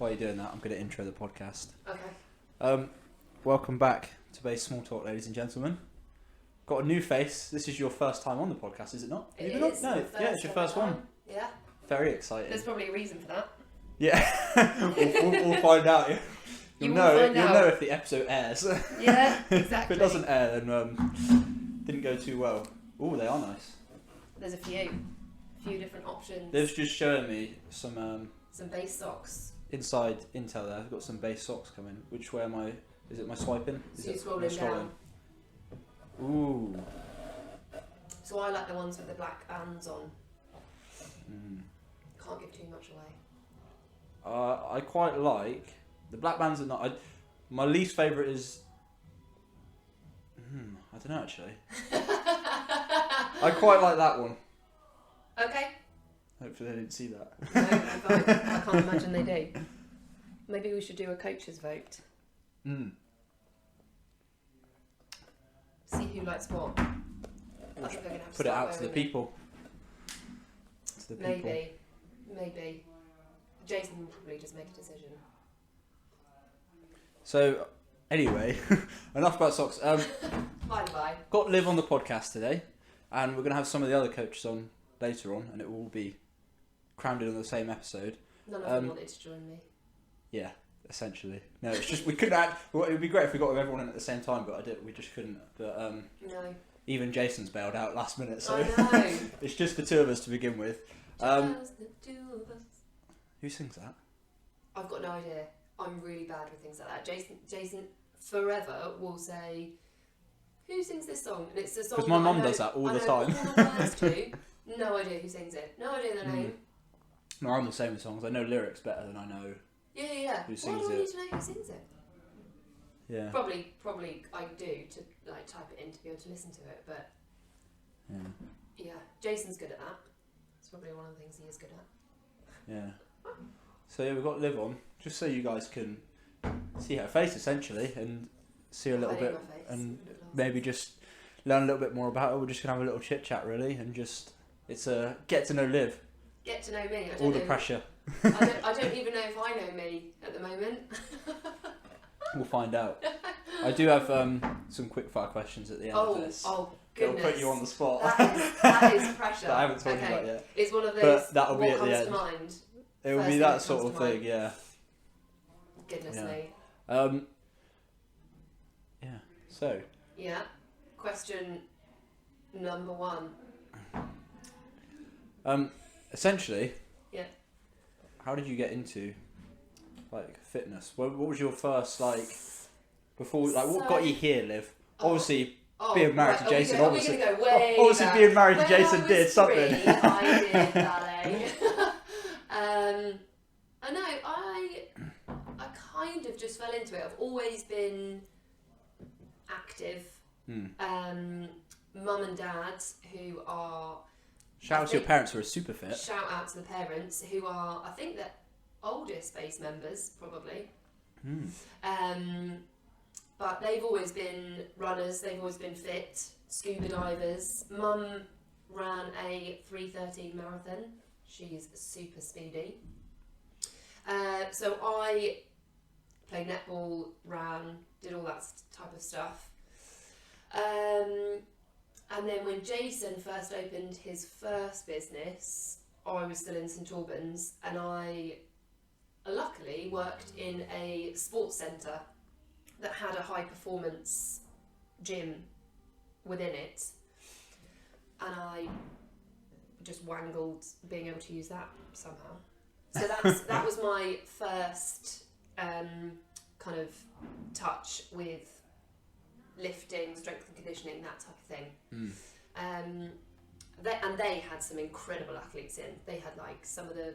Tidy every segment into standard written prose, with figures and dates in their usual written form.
while you're doing that, I'm going to intro the podcast. Okay. Welcome back to Base Small Talk, ladies and gentlemen. Got a new face. This is your first time on the podcast, is it not? It is. No, yeah, it's your first one. Yeah. Very exciting. There's probably a reason for that. Yeah. we'll find out. You'll know if the episode airs. Yeah, exactly. If it doesn't air, then didn't go too well. Oh, they are nice. There's a few different options. They've just shown me some base socks. inside intel there. I've got some base socks coming. Which way am I? Is it my swiping? So you're scrolling down. Ooh. So I like the ones with the black bands on. Can't give too much away. I quite like the black bands are not. My least favourite is. I don't know actually. I quite like that one. Okay. Hopefully they didn't see that. No, I can't imagine they do. Maybe we should do a coach's vote. See who likes what. I think we're gonna have to Put it out to the people. Maybe. Jason will probably just make a decision. So, anyway, enough about socks. Bye. Got Liv on the podcast today, and we're going to have some of the other coaches on later on, and it will all be crammed in on the same episode. None of them wanted to join me. Yeah, essentially. No, it's just we couldn't add. Well, it would be great if we got everyone in at the same time, but we just couldn't. But no. Even Jason's bailed out last minute, so I know. it's just the two of us to begin with. Just the two of us. Who sings that? I've got no idea. I'm really bad with things like that. Jason forever will say, "Who sings this song?" And it's a song. Because my mum does that all the time. All the words to. No idea who sings it. No idea their name. No, I'm the same with songs. I know lyrics better than I know. Yeah. Who sings Why do I it? need to know who sings it? Yeah. Probably I do to like type it in to be able to listen to it, but yeah, Jason's good at that. It's probably one of the things he is good at. Yeah. So yeah, we've got Liv on, just so you guys can see her face essentially, and see her a little bit, and maybe just learn a little bit more about her. We're just gonna have a little chit chat really, and just it's a get to know Liv. Get to know me. All the pressure. I don't even know if I know me at the moment. We'll find out. I do have some quick fire questions at the end of this. Oh, goodness. It'll put you on the spot. That is pressure. That I haven't told you about yet. It's one of those. But that'll be what at the comes end. to mind. It will be that sort of thing, yeah. Goodness me. Yeah. So. Yeah. Question number 1. Essentially. Yeah. How did you get into like fitness? What was your first before what got you here, Liv? Obviously being married to Jason. Are we going to go way obviously back? being married to When Jason did something. I did ballet. I know. I kind of just fell into it. I've always been active. Mum and dad who are. Shout out to your parents who are super fit. Shout out to the parents who are, I think, the oldest base members, probably. But they've always been runners, they've always been fit, scuba divers. Mum ran a 3:13 marathon. She's super speedy. So I played netball, ran, did all that type of stuff. And then when Jason first opened his first business, I was still in St Albans, and I luckily worked in a sports centre that had a high performance gym within it, and I just wangled being able to use that somehow. So that was my first kind of touch with lifting, strength and conditioning, that type of thing. They had some incredible athletes in. They had some of the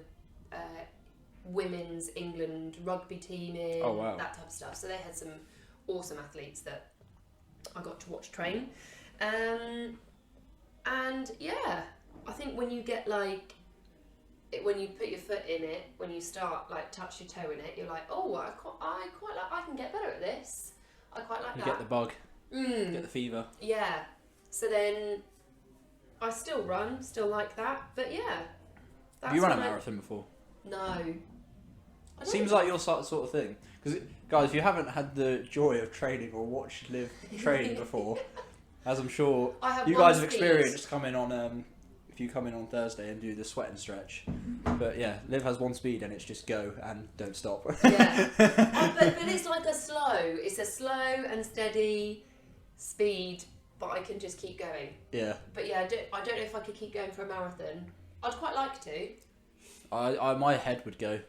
women's England rugby team in, that type of stuff. So they had some awesome athletes that I got to watch train. And yeah, I think when you get when you put your foot in it, when you start touch your toe in it, you're like, oh, I quite like, I can get better at this. I quite like that. You get the bug. Get the fever. Yeah. So then I still run, still like that, but yeah. Have you run a marathon before? No. Seems like your sort of thing. Because, guys, if you haven't had the joy of training or watched Liv train before, as I'm sure you guys have experienced coming on, if you come in on Thursday and do the sweat and stretch. But yeah, Liv has one speed and it's just go and don't stop. Yeah. But it's like it's a slow and steady speed, but I can just keep going. Yeah. But yeah, I don't know if I could keep going for a marathon. I'd quite like to. My head would go.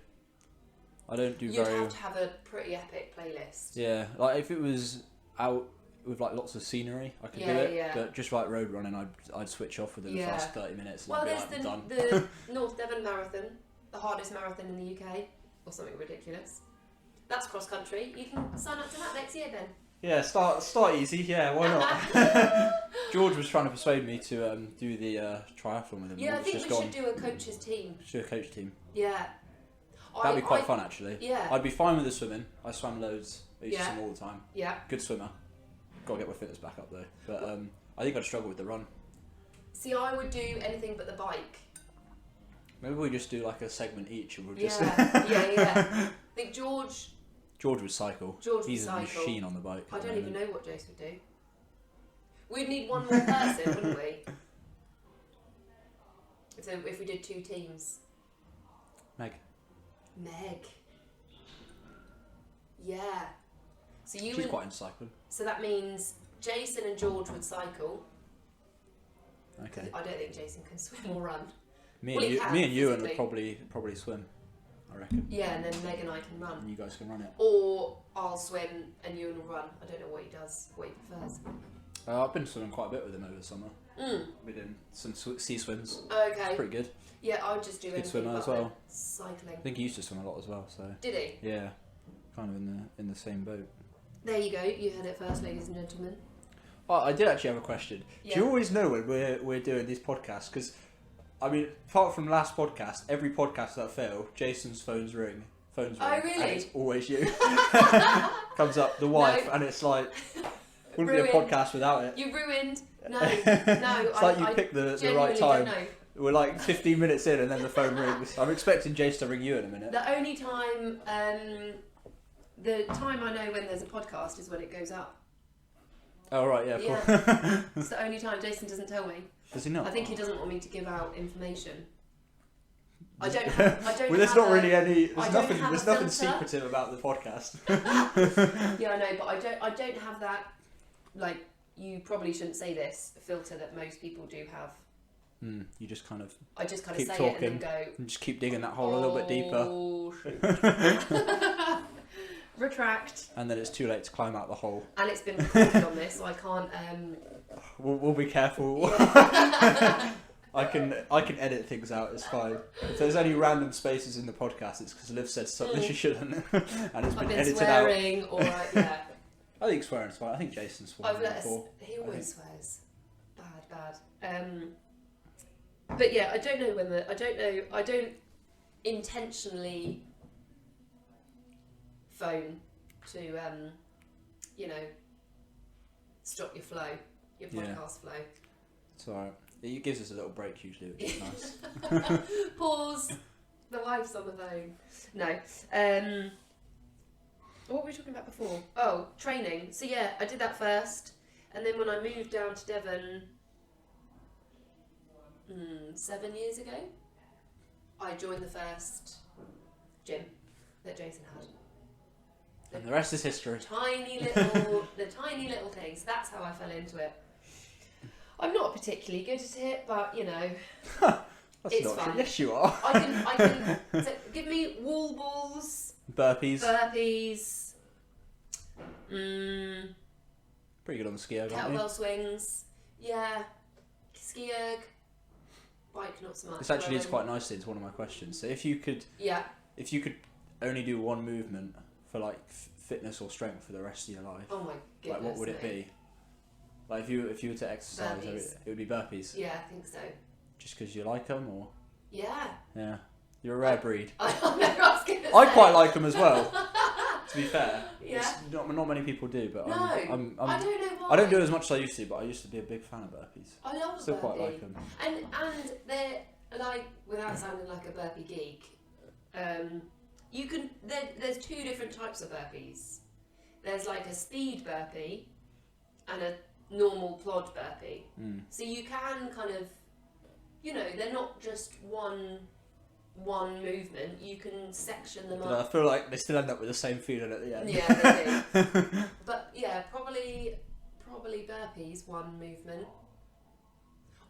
I don't do You'd have to have a pretty epic playlist. Yeah, like if it was out with like lots of scenery, I could do it. Yeah. But just like road running, I'd switch off within the first 30 minutes. And Well, be there's like, the North Devon Marathon, the hardest marathon in the UK, or something ridiculous. That's cross country. You can sign up to that next year, then. Yeah, start easy. Yeah, why not? George was trying to persuade me to do the triathlon with him. Yeah, I think we should do a coach's team. Should a coach team. Yeah. That'd be quite fun, actually. Yeah. I'd be fine with the swimming. I swam loads. I used to Yeah. swim all the time. Yeah. Good swimmer. Got to get my fitness back up though. But I think I'd struggle with the run. See, I would do anything but the bike. Maybe we just do like a segment each, and we'll just. Yeah. I think George would cycle. He's a machine on the bike. I don't even know what Jace would do. We'd need one more person, wouldn't we? So if we did 2 teams. Meg. Yeah. So She's quite into cycling. So that means Jason and George would cycle. Okay. I don't think Jason can swim or run. Me and you would probably swim, I reckon. Yeah, and then Meg and I can run. And you guys can run it. Or I'll swim and you will run. I don't know what he does, what he prefers. I've been swimming quite a bit with him over the summer. We're doing some sea swims. Okay. It's pretty good. Yeah, I would just do anything. Good swimmer but as well. Cycling. I think he used to swim a lot as well. So. Did he? Yeah, kind of in the same boat. There you go. You heard it first, ladies and gentlemen. Oh, I did actually have a question. Yeah. Do you always know when we're doing these podcasts? Because, I mean, apart from last podcast, every podcast that failed, Jason's phones ring. Oh, really? And it's always you. Comes up, the wife, and it's like, wouldn't be a podcast without it. You ruined. No. It's like you picked the right time. Don't know. We're like 15 minutes in and then the phone rings. I'm expecting Jace to ring you in a minute. The only time, the time I know when there's a podcast is when it goes up. Oh, right, yeah, cool. Yeah. It's the only time Jason doesn't tell me. Does he not? I think he doesn't want me to give out information. I don't have. Well, there's not really any. There's nothing filter. secretive about the podcast. Yeah, I know, but I don't have that. Like, you probably shouldn't say this. Filter that most people do have. You just kind of. I just kind of keep say talking, it and then go. And just keep digging that hole a little bit deeper. Retract. And then it's too late to climb out the hole. And it's been recorded on this, so I can't. We'll be careful. Yeah. I can edit things out. It's fine. If there's any random spaces in the podcast, it's because Liv said something she shouldn't, and it's been edited swearing, out. Or yeah. I think swearing's fine. I think Jason's sworn before. He always swears. Bad. But yeah, I don't know when I don't intentionally phone to stop your flow, your podcast flow. It's alright. It gives us a little break usually, which is nice. Pause. The wife's on the phone. No. What were we talking about before? Oh, training. So yeah, I did that first, and then when I moved down to Devon 7 years ago, I joined the first gym that Jason had. And the rest is history. The tiny little things. That's how I fell into it. I'm not particularly good at it, but That's it's not fun. true. Yes, you are. I can so give me wall balls, burpees. Pretty good on the ski erg, aren't you? Kettlebell swings. Yeah, ski erg. Bike, not so much. This actually leads quite nicely into one of my questions. So if you could only do one movement for like fitness or strength for the rest of your life, oh my goodness, like what would it be? Like if you were to exercise, it would be burpees. Yeah, I think so. Just because you like them, or? Yeah. Yeah. You're a rare breed. I say. quite like them as well. To be fair, yeah. Not many people do, but no, I don't know why. I don't do it as much as I used to, but I used to be a big fan of burpees. I love Still a burpee. quite like them. And they're like, without sounding like a burpee geek, you can. There's two different types of burpees. There's like a speed burpee and a normal plod burpee. So you can kind of, they're not just one movement. You can section them up. I feel like they still end up with the same feeling at the end. Yeah, they do. But yeah, probably burpees, one movement.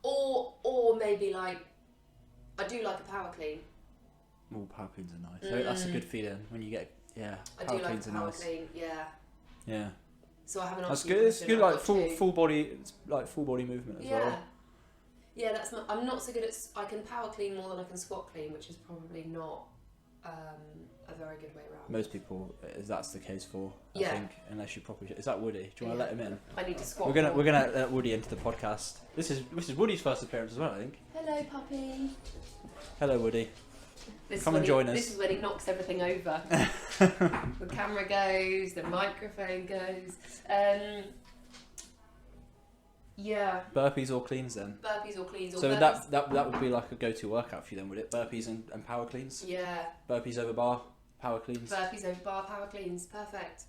Or maybe like, I do like a power clean. Oh, power cleans are nice. That's a good feeling when you get, I do like a power clean, yeah. Yeah. So I haven't. That's good. It's good, like full body movement as well. Yeah, I'm not so good at. I can power clean more than I can squat clean, which is probably not a very good way around. Most people, that's the case for. I think, unless you properly. Is that Woody? Do you want to let him in? I need to squat. We're gonna let Woody into the podcast. This is Woody's first appearance as well, I think. Hello, puppy. Hello, Woody. Come and join us. This is when he knocks everything over. The camera goes, the microphone goes. Yeah. Burpees or cleans then? Burpees or cleans. Or so burpees. that would be like a go-to workout for you then, would it? Burpees and power cleans? Yeah. Burpees over bar, power cleans? Burpees over bar, power cleans. Perfect.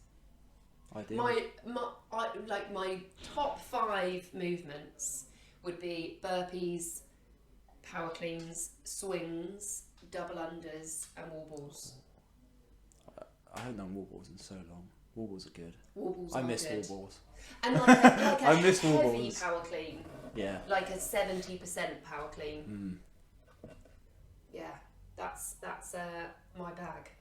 Ideal. My top 5 movements would be burpees, power cleans, swings, double unders, and wall balls. I haven't done wall balls in so long. Wall balls are good. Wall balls I are miss good. wall balls. And like a I miss wall heavy balls. power clean. Yeah. Like a 70% power clean. Yeah, that's my bag.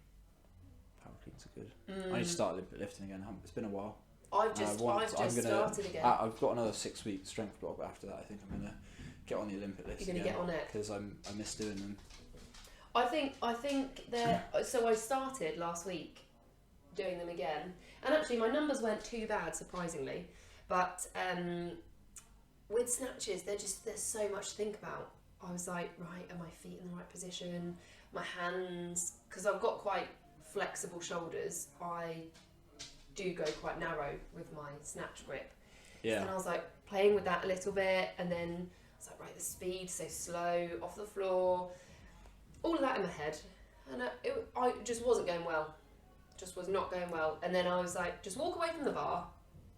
Power cleans are good. I need to start lifting again. It's been a while. I've just started again. I've got another 6-week strength block, but after that I think I'm going to get on the Olympic list. You're going to get on it? Because I miss doing them. I think so I started last week doing them again, and actually my numbers weren't too bad, surprisingly, but with snatches there's so much to think about. I was like, right, are my feet in the right position, my hands, because I've got quite flexible shoulders, I do go quite narrow with my snatch grip. Yeah. And I was like playing with that a little bit, and then I was like, right, the speed so slow off the floor, all of that in my head, and I just wasn't going well. Just was not going well. And then I was like, just walk away from the bar,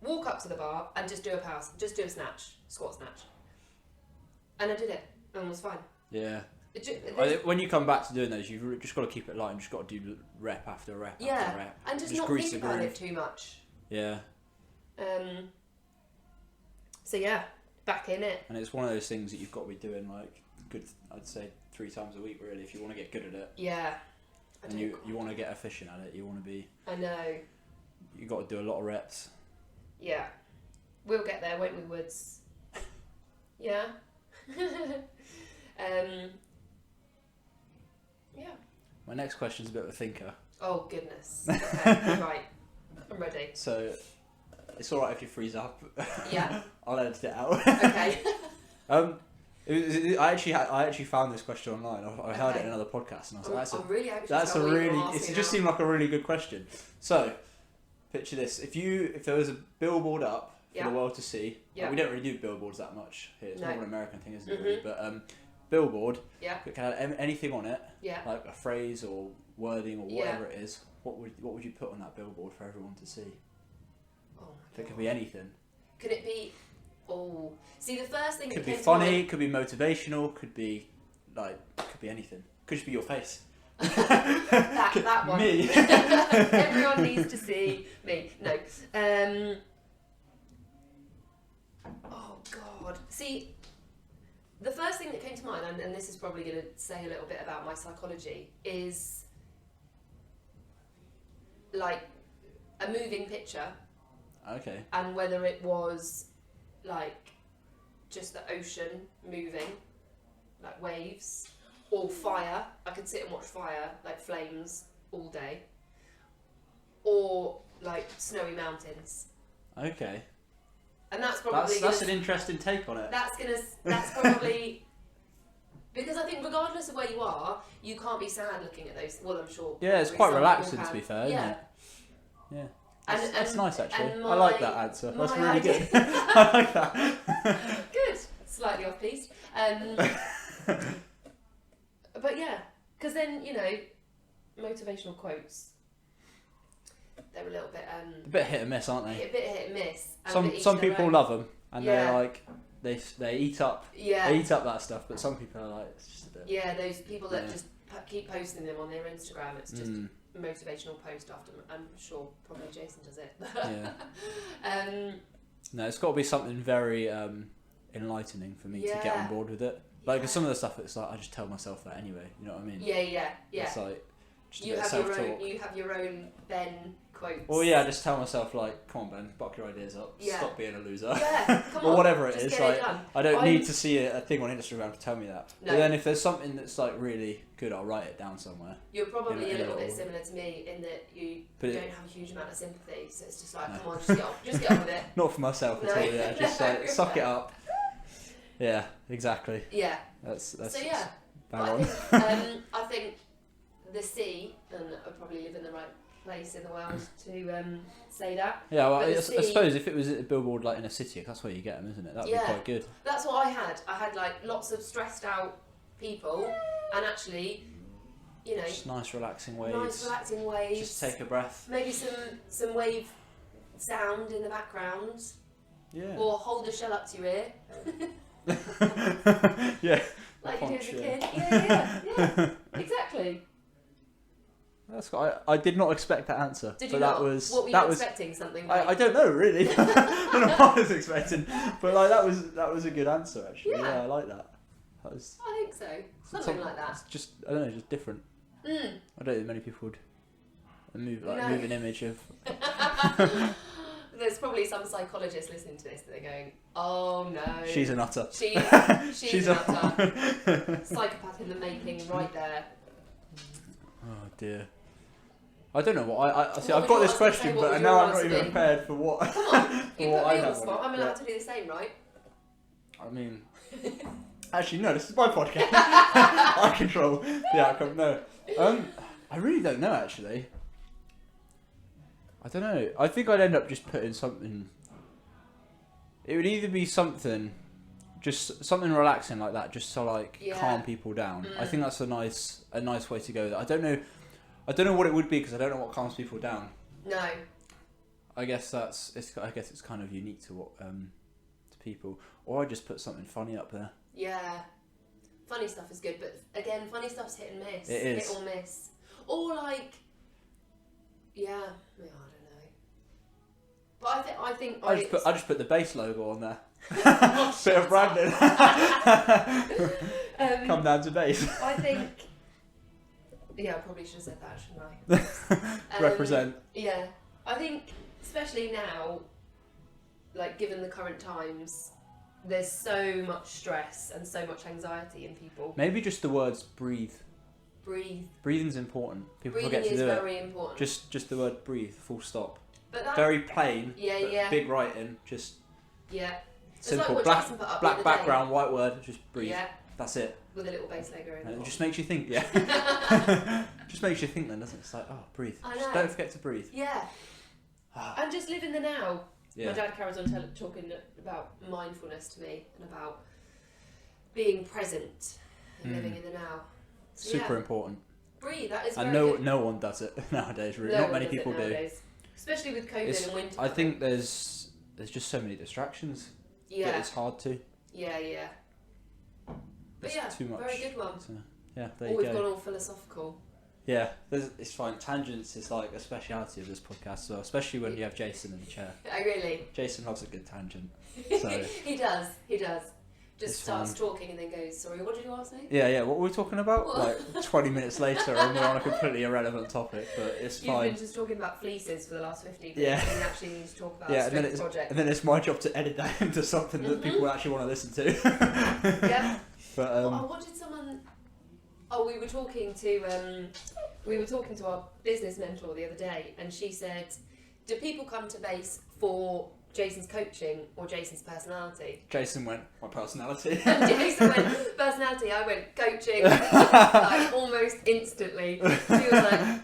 walk up to the bar, and just do a power, just do a snatch, squat snatch. And I did it, and it was fine. Yeah. When you come back to doing those, you've just got to keep it light and just got to do rep after rep after rep. And just not think about it too much. Yeah. So yeah, back in it. And it's one of those things that you've got to be doing like good, I'd say 3 times a week really, if you want to get good at it. Yeah. And you want to get efficient at it. You want to be. I know. You got to do a lot of reps. Yeah. We'll get there, won't we, Woods? Yeah. Yeah. My next question's a bit of a thinker. Oh goodness. Okay, right. I'm ready. So, it's all right if you freeze up. Yeah. I'll edit it out. Okay. I actually found this question online. I heard it in another podcast, and I was like, it just seemed like a really good question. So, picture this: if there was a billboard up for the world to see, we don't really do billboards that much here. It's more of an American thing, isn't it? Really? But billboard, it can have anything on it, like a phrase or wording or whatever it is. What would you put on that billboard for everyone to see? Oh my God. It could be anything. Could it be? Oh, see, the first thing could be funny, could be motivational, could be anything. Could just be your face. that one. Me. Everyone needs to see me. No. Oh God. See, the first thing that came to mind, and this is probably going to say a little bit about my psychology, is like a moving picture. Okay. And whether it was like just the ocean moving, like waves, or fire. I could sit and watch fire, like flames, all day. Or like snowy mountains. Okay. And that's probably that's an interesting take on it. That's probably because I think regardless of where you are, you can't be sad looking at those. Well, I'm sure. Yeah, it's quite relaxing to be fair, isn't it? Yeah. That's nice actually. I like that answer. That's really good. I like that. Good. Slightly off piste. But yeah, because then motivational quotes. They're a little bit a bit hit and miss, aren't they? A bit hit and miss. And Some people love them, and Yeah. they're like they eat up that stuff. But some people are like, it's just a bit. Yeah, those people that just keep posting them on their Instagram. It's just motivational post after. I'm sure probably Jason does it. Yeah. No, it's got to be something very enlightening for me to get on board with it. Like some of the stuff, it's like I just tell myself that anyway. You know what I mean? Yeah. It's like just You a bit of have self-talk. you have your own Ben quotes. Well, yeah, I just tell myself like, come on, Ben, buck your ideas up. Yeah. Stop being a loser. Yeah, come on. Or whatever it just is. get Like it done. I don't need to see a thing on Instagram to tell me that. No. But then if there's something that's like really good, I'll write it down somewhere. You're probably in a little bit little- similar to me in that you But don't have a huge amount of sympathy, so it's just like, come on, just get on with it. Not for myself at all. Yeah, just like suck it up. Yeah, exactly. Yeah. That's So yeah, bang but on. I think the sea, and I probably live in the right place in the world to say that. Yeah, well, But I the sea- suppose if it was a billboard like in a city, that's where you get them, isn't it? That would be quite good. That's what I had. I had like lots of stressed out people, and actually, you know, Just nice relaxing waves. nice relaxing waves. Just take a breath. Maybe some wave sound in the background, Yeah. or hold a shell up to your ear, Yeah. like you did as a Punch, kid. Yeah, exactly. That's I did not expect that answer. Did but you that not? was What were you that was expecting? Something? I don't know really. I don't know what I was expecting, but like that was a good answer actually. Yeah. Yeah, I like that. That was I think so. Something like that. It's just I don't know, just different. Mm. I don't think many people would move No. move an image of. There's probably some psychologist listening to this that are going, "Oh no, She's a nutter. She's a nutter. Psychopath in the making, right there." Oh dear. I don't know what I see. What I've would got you this ask me to say? question, What but would now your I'm not answer even be? prepared for what. Come on, for you what put I me on the have spot. I'm it. allowed to do the same, right? I mean, actually no. This is my podcast. I control the outcome. No, I really don't know actually. I don't know. I think I'd end up just putting something. It would either be something, just something relaxing like that, just to like calm people down. I think that's a nice way to go. With it. I don't know what it would be because I don't know what calms people down. No. I guess it's kind of unique to what to people. Or I just put something funny up there. Yeah. Funny stuff is good, but again, funny stuff's hit and miss. It is. Hit or miss. Or like, yeah, I don't know. But I think I just put the base logo on there. Bit of branding. Come down to base. I think. Yeah, I probably should have said that, shouldn't I? Represent. Yeah, I think especially now, like given the current times, there's so much stress and so much anxiety in people. Maybe just the words breathe. Breathe. Breathing's important. People Breathing forget to is do very it. important. Just the word breathe. Full stop. But that, Very plain. Yeah, but yeah. Big writing. Just Yeah. It's simple. like what Jason put up the Black other background, white word. Just day. breathe. Yeah, That's it. with a little bass logo in And it. it just makes you think. Yeah. Just makes you think then, doesn't it? It's like, oh, breathe. I Just know. don't forget to breathe. Yeah. And just live in the now. Yeah. My dad carries on talking about mindfulness to me and about being present and living in the now. So, Super yeah, important. breathe. That is And very good. no one does it nowadays. Really. No Not one many does it people do. nowadays. Especially with COVID and winter. I think there's just so many distractions. Yeah. That it's hard to. Yeah. But It's yeah, too much. very good one. So, yeah, there Or you we've go. gone all philosophical. Yeah, it's fine. Tangents is like a speciality of this podcast, so especially when you have Jason in the chair. I really. Jason loves a good tangent. So He does. Just It's starts fine. talking and then goes, "Sorry, what did you ask me?" yeah. What were we talking about? What? Like 20 minutes later, and we're on a completely irrelevant topic, but it's You've fine. been just talking about fleeces for the last 15 minutes. Yeah. And you actually need to talk about Yeah, a and then strength project. and then it's my job to edit that into something that people actually want to listen to. Yeah. But What did someone? Oh, we were talking to our business mentor the other day, and she said, "Do people come to base for Jason's coaching or Jason's personality?" Jason went, my personality. And Jason went personality. I went coaching, like almost instantly. She was like,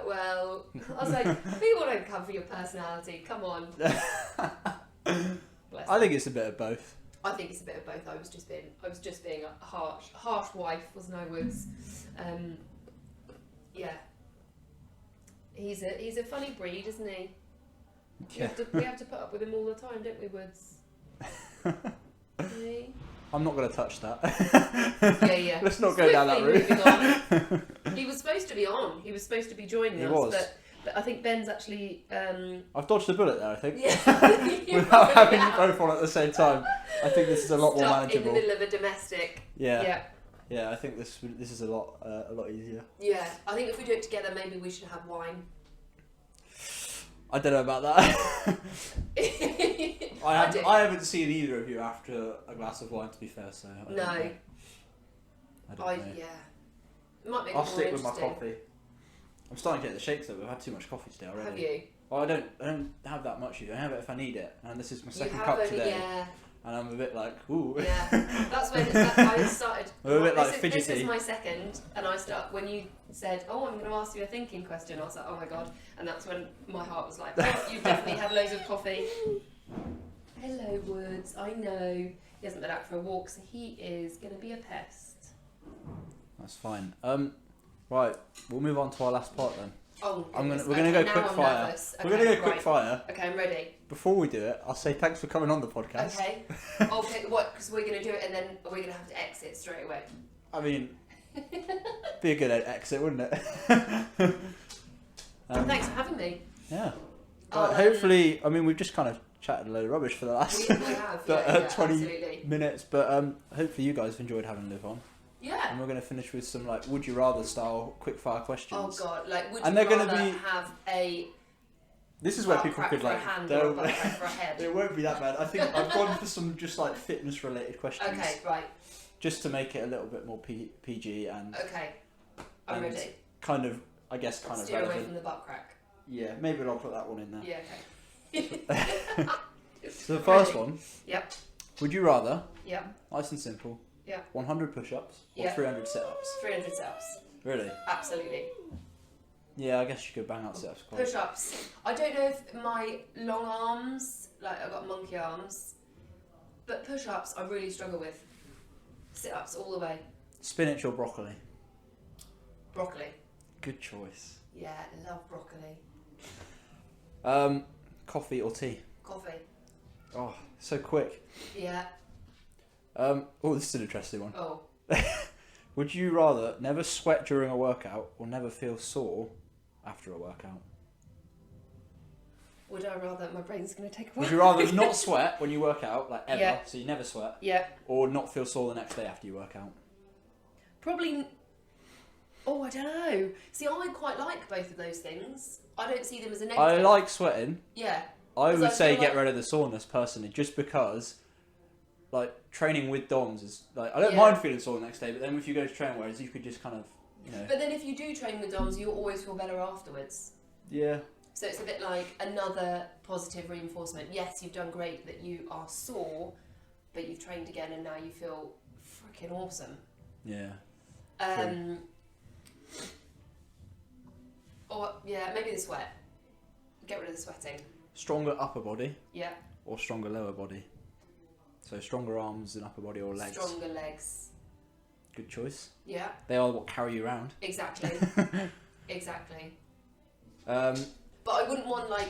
well, I was like, people don't come for your personality. Come on. Bless I think it's a bit of both. I think it's a bit of both. I was just being a harsh wife, wasn't I? Yeah. He's a funny breed, isn't he? Yeah. We have to put up with him all the time, don't we, Woods? Yeah. I'm not going to touch that. Yeah. Let's not go down that route. He was supposed to be on. He was supposed to be joining us. Was. But I think Ben's actually... I've dodged a bullet there, I think. Yeah. Without having you both on at the same time. I think this is a lot more Stuck manageable. in the middle of a domestic. Yeah. Yeah, I think this is a lot easier. Yeah, I think if we do it together, maybe we should have wine. I don't know about that. I haven't seen either of you after a glass of wine, to be fair. So I don't know. I don't know. Yeah. It might make I'll it more stick with my interesting. coffee. I'm starting to get the shakes though. We've had too much coffee today already. Have you? Well, I don't have that much. I have it if I need it, and this is my second You have cup only, today. yeah. And I'm a bit like, ooh. Yeah, that's when I started. I'm a bit like This fidgety. is my second, and I start when you said, "Oh, I'm going to ask you a thinking question." I was like, "Oh my god!" And that's when my heart was like, "Oh, you've definitely had loads of coffee." Hello, Woods. I know he hasn't been out for a walk, so he is going to be a pest. That's fine. Right, we'll move on to our last part then. Oh, We're gonna go quick fire. Nervous. We're gonna go quick fire. Okay, I'm ready. Before we do it, I'll say thanks for coming on the podcast. Okay. Okay. What? Because we're gonna do it, and then we're gonna have to exit straight away. I mean, be a good exit, wouldn't it? Thanks for having me. Yeah. Hopefully, I mean, we've just kind of chatted a load of rubbish for the last We have, yeah, 20 absolutely. minutes, but hopefully you guys have enjoyed having Liv on. Yeah. And we're going to finish with some like would you rather style quick fire questions. Oh god, like would And you they're rather gonna be- have a This is where butt people crack could for a like hand or a butt crack for a head? it won't be that bad. I think I've gone for some just like fitness related questions. Okay, right. Just to make it a little bit more PG and Okay. I'm and ready. kind of I guess kind Steer of away relevant. from the butt crack. Yeah, maybe I'll put that one in there. Yeah, okay. So the first Ready? one. Yep. Would you rather, Yep. nice and simple, Yeah. 100 push-ups or Yeah. 300 sit-ups? 300 sit-ups. Really? Absolutely. Yeah, I guess you could bang out sit-ups quite. Push-ups. I don't know if my long arms, like I've got monkey arms, but push-ups I really struggle with. Sit-ups all the way. Spinach or broccoli? Broccoli. Good choice. Yeah, love broccoli. Coffee or tea? Coffee. Oh, so quick. Yeah. Oh, this is an interesting one. Oh. Would you rather never sweat during a workout or never feel sore after a workout? Would I rather... My brain's going to take a while. Would you rather not sweat when you work out, like ever, Yeah. so you never sweat, Yeah. or not feel sore the next day after you work out? Probably... Oh, I don't know. See, I quite like both of those things. I don't see them as a negative. I like sweating. Yeah. I 'Cause would I say feel get like- rid of the soreness personally, just because, like, training with DOMs is like I don't Yeah. mind feeling sore the next day, but then if you go to train, whereas you could just kind of, you know, But then if you do train with DOMs, you always feel better afterwards. yeah, So it's a bit like another positive reinforcement. Yes, you've done great that you are sore, but you've trained again and now you feel freaking awesome. yeah. Or, yeah, maybe the sweat. Get rid of the sweating. Stronger upper body Yeah. or stronger lower body. So stronger arms and upper body or legs. Stronger legs. Good choice. Yeah, They are what carry you around. exactly. Exactly. Um, But I wouldn't want, like,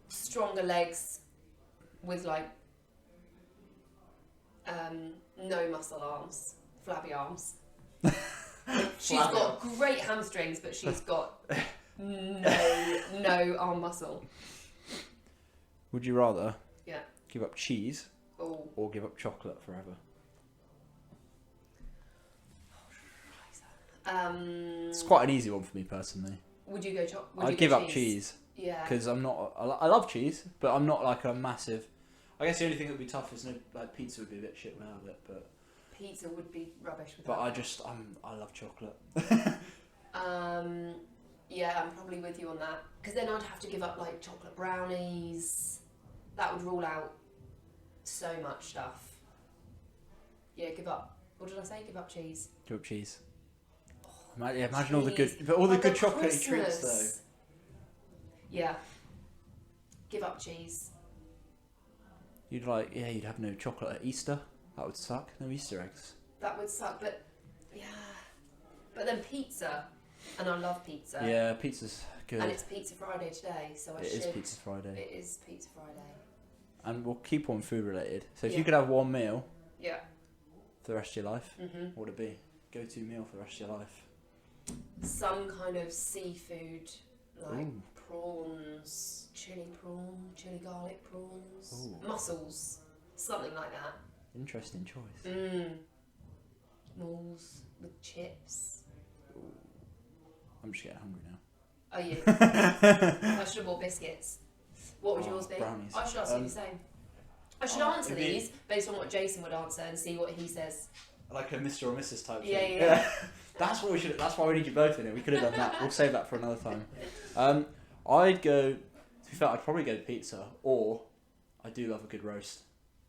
stronger legs with, like, no muscle arms. Flabby arms. She's Flabby got great hamstrings, but she's got no arm muscle. would you rather Yeah. give up cheese Oh. or give up chocolate forever? It's quite an easy one for me personally. Would you go I'd give up cheese Yeah. because I'm not. I love cheese, but I'm not like a massive. I guess the only thing that would be tough is like pizza would be a bit shit without it, but Pizza would be rubbish without I that. just I love chocolate. Yeah, I'm probably with you on that. Because then I'd have to give up, like, chocolate brownies. That would rule out so much stuff. Yeah, give up. What did I say? Give up cheese. Give up cheese. Imagine all the cheese. good, but all the Like good at chocolate treats Christmas. though. Yeah. Give up cheese. You'd have no chocolate at Easter. That would suck. No Easter eggs. That would suck, but yeah. But then pizza. And I love pizza. Yeah, pizza's good. And it's Pizza Friday today, so It is Pizza Friday. It is Pizza Friday. And we'll keep on food related. So if Yeah. you could have one meal Yeah. for the rest of your life, Mhm. what would it be? Go-to meal for the rest of your life. Some kind of seafood, like Ooh. prawns, chili garlic prawns, Ooh. mussels, something like that. Interesting choice. Malls with chips. Ooh. I'm just getting hungry now. Are you? I should have bought biscuits. What would yours be? Brownies. I should ask you the same. I should answer these based on what Jason would answer and see what he says. Like a Mr. or Mrs. type Yeah, thing. yeah. That's what we should. That's why we need you both in it. We could have done that. We'll save that for another time. I'd go. To be fair, I'd probably go pizza, or I do love a good roast.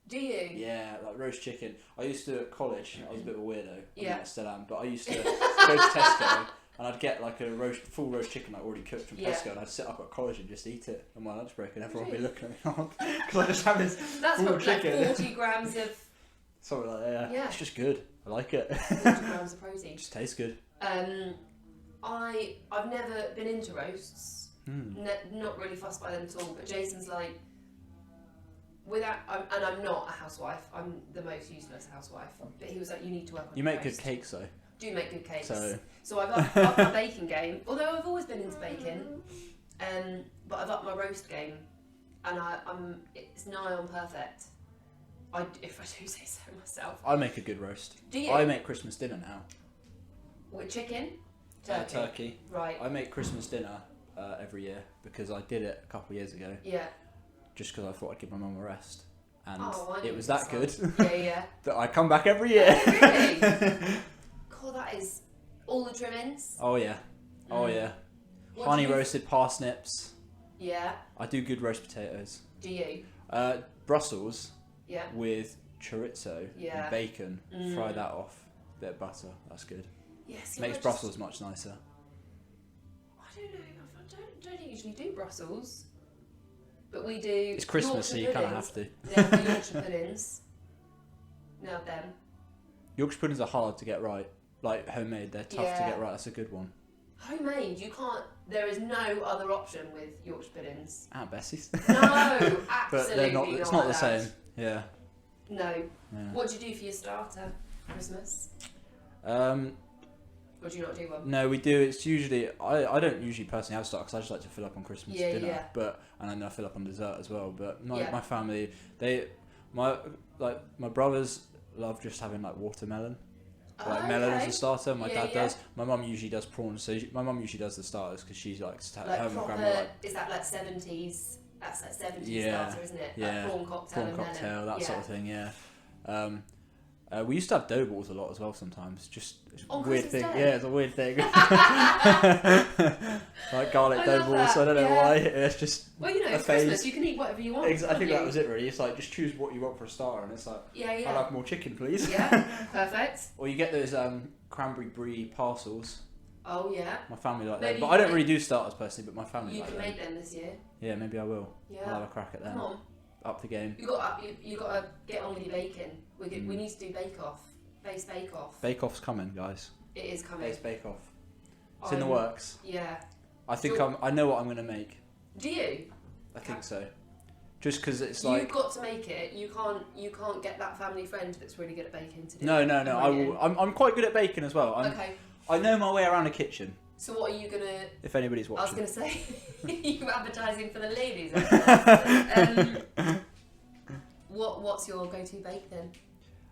Do you? Yeah, like roast chicken. I used to at college. I was a bit of a weirdo. Yeah. I still am. But I used to go to Tesco and I'd get like a full roast chicken like already cooked from Tesco, and I'd sit up at college and just eat it on my lunch break, and everyone would be looking at me because I just have this That's full what, chicken. like 40 grams of Something like that. Yeah. It's just good. I like it. 40 grams of protein. It just tastes good. I've never been into roasts. Not really fussed by them at all. But Jason's like, and I'm not a housewife. I'm the most useless housewife. But he was like, you need to work on. You your make roast. good cakes though. Do make good cakes. So I've upped my baking game. Although I've always been into baking, but I've upped my roast game, and it's nigh on perfect. If I do say so myself. I make a good roast. Do you? I make Christmas dinner now. With chicken? Turkey. Turkey. Right. I make Christmas dinner every year because I did it a couple of years ago. Yeah. Just because I thought I'd give my mum a rest, and I it was that good. Yeah. that I come back every year. Oh, really? God, that is all the trimmings. Oh yeah. Oh yeah. Honey roasted parsnips. Yeah. I do good roast potatoes. Do you? Brussels. Yeah. With chorizo and bacon. Fry that off. Bit of butter. That's good. Yes. Makes Brussels much nicer. I don't know. I don't usually do Brussels, but we do. It's Christmas, so Yorkshire you kind of have to. Yeah, the Yorkshire puddings. Now them. Yorkshire puddings are hard to get right. Like homemade, they're tough to get right. That's a good one. Homemade, you can't. There is no other option with Yorkshire puddings. Aunt Bessie's. No, absolutely But they're not. It's not the allowed. same. Yeah. No. Yeah. What do you do for your starter Christmas? Or do you not do one? No, we do. It's usually I don't usually personally have stock because I just like to fill up on Christmas dinner. Yeah. But and then I fill up on dessert as well. But my family, my brothers love just having like watermelon, melon as a starter. My dad does. My mum usually does prawns. So my mum usually does the starters because she likes to have her grandma. Is that like 70s? That's like 70s starter, isn't it? Yeah. Like prawn cocktail, that sort of thing. Yeah. We used to have dough balls a lot as well sometimes. Just on weird Christmas thing. Day? Yeah, it's a weird thing. Like garlic dough balls. I don't know why. It's just. Well, you know, it's Christmas. You can eat whatever you want. I think that was it really. It's like just choose what you want for a starter, and it's like I'd like more chicken, please. Yeah, perfect. Or you get those cranberry brie parcels. Oh yeah. My family like them, but I don't really do starters personally. But my family You like can them. make them this year. Yeah, maybe I will. Yeah. I'll have a crack at them. Come on. Up the game. You got to get on with your bacon. We need to do bake off. Base bake off. Bake off's coming, guys. It is coming. Base bake off. It's in the works. Yeah. I think I know what I'm gonna make. Do you? I think so. Just because it's like you've got to make it. You can't get that family friend that's really good at baking to do. No. I will. I'm quite good at baking as well. Okay. I know my way around a kitchen. So what are you gonna? If anybody's watching. I was gonna say, you advertising for the ladies. What's your go-to bake then?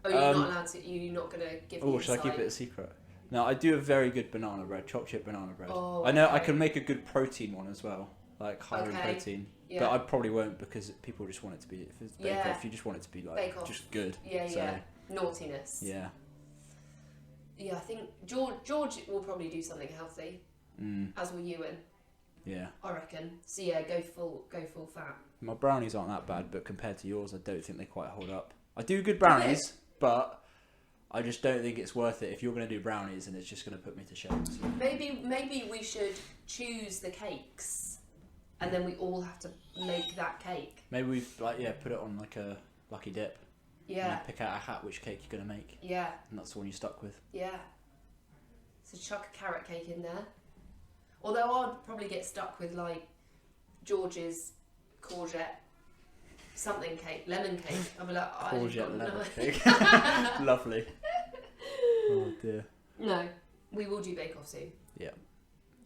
Oh, you're not allowed to. You're not gonna give. Oh, should I keep it a secret? No, I do a very good banana bread, chopped chip banana bread. Oh, I know I can make a good protein one as well, like higher in protein. Yeah. But I probably won't because people just want it to be. If it's bake off, you just want it to be like just good. Yeah. Naughtiness. Yeah. Yeah, I think George will probably do something healthy, as will Ewan. Yeah. I reckon. So yeah, go full fat. My brownies aren't that bad, but compared to yours, I don't think they quite hold up. I do good brownies, but I just don't think it's worth it if you're going to do brownies and it's just going to put me to shame. So. Maybe we should choose the cakes, and then we all have to make that cake. Maybe we put it on like a lucky dip. Yeah. And pick out a hat which cake you're going to make. Yeah. And that's the one you're stuck with. Yeah. So chuck a carrot cake in there. Although I'd probably get stuck with like George's courgette something cake, lemon cake. I'd be like, Courgette lemon cake. Lovely. Oh dear. No, we will do Bake Off soon. Yeah.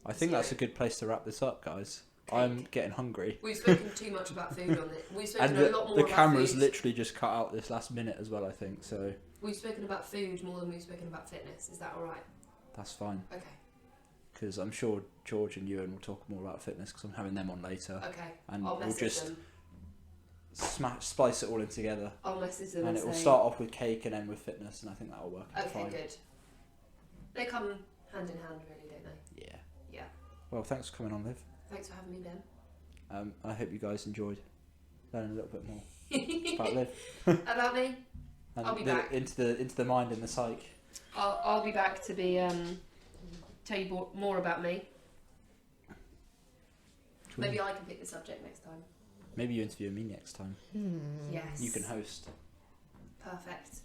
I think that's a good place to wrap this up, guys. Cake. I'm getting hungry. We've spoken too much about food on it. We've spoken And a lot more the about camera's food. literally just cut out this last minute as well, I think, so... We've spoken about food more than we've spoken about fitness. Is that alright? That's fine. Okay. Because I'm sure George and Ewan will talk more about fitness because I'm having them on later. Okay. And I'll we'll message just them. splice it all in together. I'll message them And and it will say... start off with cake and end with fitness, and I think that'll work out Okay, fine. good. They come hand in hand, really, don't they? Yeah. Yeah. Well, thanks for coming on, Liv. Thanks for having me, Ben. I hope you guys enjoyed learning a little bit more about Liv. About me? And I'll be back. Into the mind and the psyche. I'll be back to be tell you more about me. Maybe I can pick the subject next time. Maybe you interview me next time. Yes. You can host. Perfect.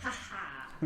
Ha ha.